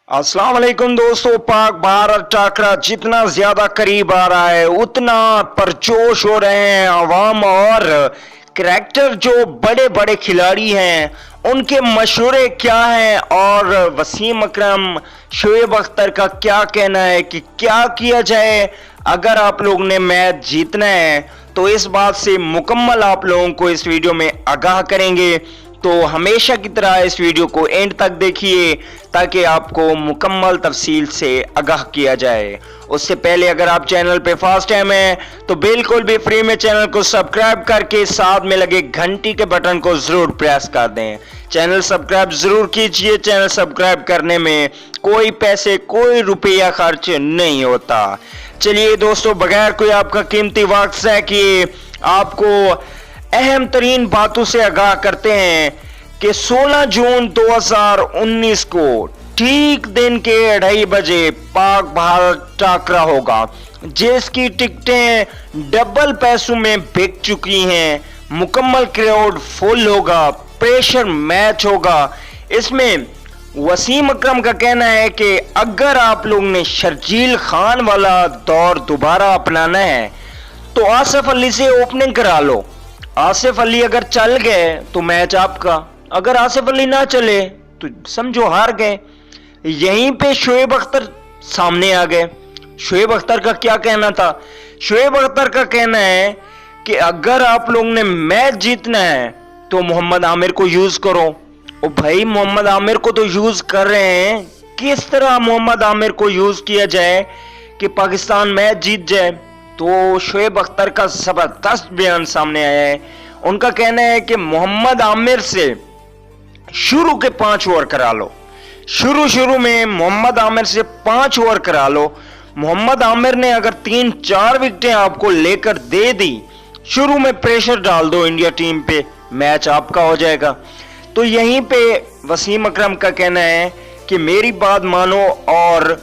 अस्सलाम वालेकुम दोस्तों। पाक भारत टाकरा जितना ज्यादा करीब आ रहा है उतना परजोश हो रहे हैं आवाम और करैक्टर जो बड़े बड़े खिलाड़ी हैं उनके मशवरे क्या हैं और वसीम अकरम शोएब अख्तर का क्या कहना है कि क्या किया जाए अगर आप लोग ने मैच जीतना है। तो इस बात से मुकम्मल आप लोगों को इस वीडियो में आगाह करेंगे, तो हमेशा की तरह इस वीडियो को एंड तक देखिए ताकि आपको मुकम्मल तफसील से आगाह किया जाए। उससे पहले अगर आप चैनल पे फर्स्ट टाइम हैं तो बिल्कुल भी फ्री में चैनल को सब्सक्राइब करके साथ में लगे घंटी के बटन को जरूर प्रेस कर दें। चैनल सब्सक्राइब जरूर कीजिए। चैनल सब्सक्राइब करने में कोई पैसे कोई रुपया खर्च नहीं होता। चलिए दोस्तों, बगैर कोई आपका कीमती वक्त ज़ाया किए आपको अहम तरीन बातों से आगाह करते हैं कि 16 जून 2019 को ठीक दिन के 2:30 बजे पाक भारत टाकरा होगा, जिसकी टिकटें डबल पैसों में बिक चुकी हैं। मुकम्मल क्राउड फुल होगा, प्रेशर मैच होगा। इसमें वसीम अकरम का कहना है कि अगर आप लोग ने शर्जील खान वाला दौर दोबारा अपनाना है तो आसिफ अली से ओपनिंग करा लो। आसिफ अली अगर चल गए तो मैच आपका, अगर आसिफ अली ना चले तो समझो हार गए। यहीं पे शोएब अख्तर सामने आ गए। शोएब अख्तर का क्या कहना था? शोएब अख्तर का कहना है कि अगर आप लोग ने मैच जीतना है तो मोहम्मद आमिर को यूज करो। ओ भाई, मोहम्मद आमिर को तो यूज कर रहे हैं, किस तरह मोहम्मद आमिर को यूज किया जाए कि पाकिस्तान मैच जीत जाए? तो शोएब अख्तर का जबरदस्त बयान सामने आया है। उनका कहना है कि मोहम्मद आमिर से शुरू के 5 ओवर करा लो। शुरू में मोहम्मद आमिर से 5 ओवर करा लो। मोहम्मद आमिर ने अगर 3-4 विकेटें आपको लेकर दे दी, शुरू में प्रेशर डाल दो इंडिया टीम पे, मैच आपका हो जाएगा। तो यहीं पे वसीम अकरम का कहना है कि मेरी बात मानो और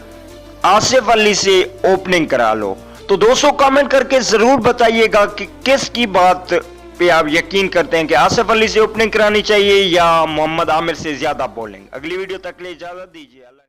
आसिफ अली से ओपनिंग करा लो। तो दोस्तों, कमेंट करके जरूर बताइएगा कि किस की बात पे आप यकीन करते हैं कि आसिफ अली से ओपनिंग करानी चाहिए या मोहम्मद आमिर से ज्यादा बॉलिंग। अगली वीडियो तक के लिए इजाजत दीजिए।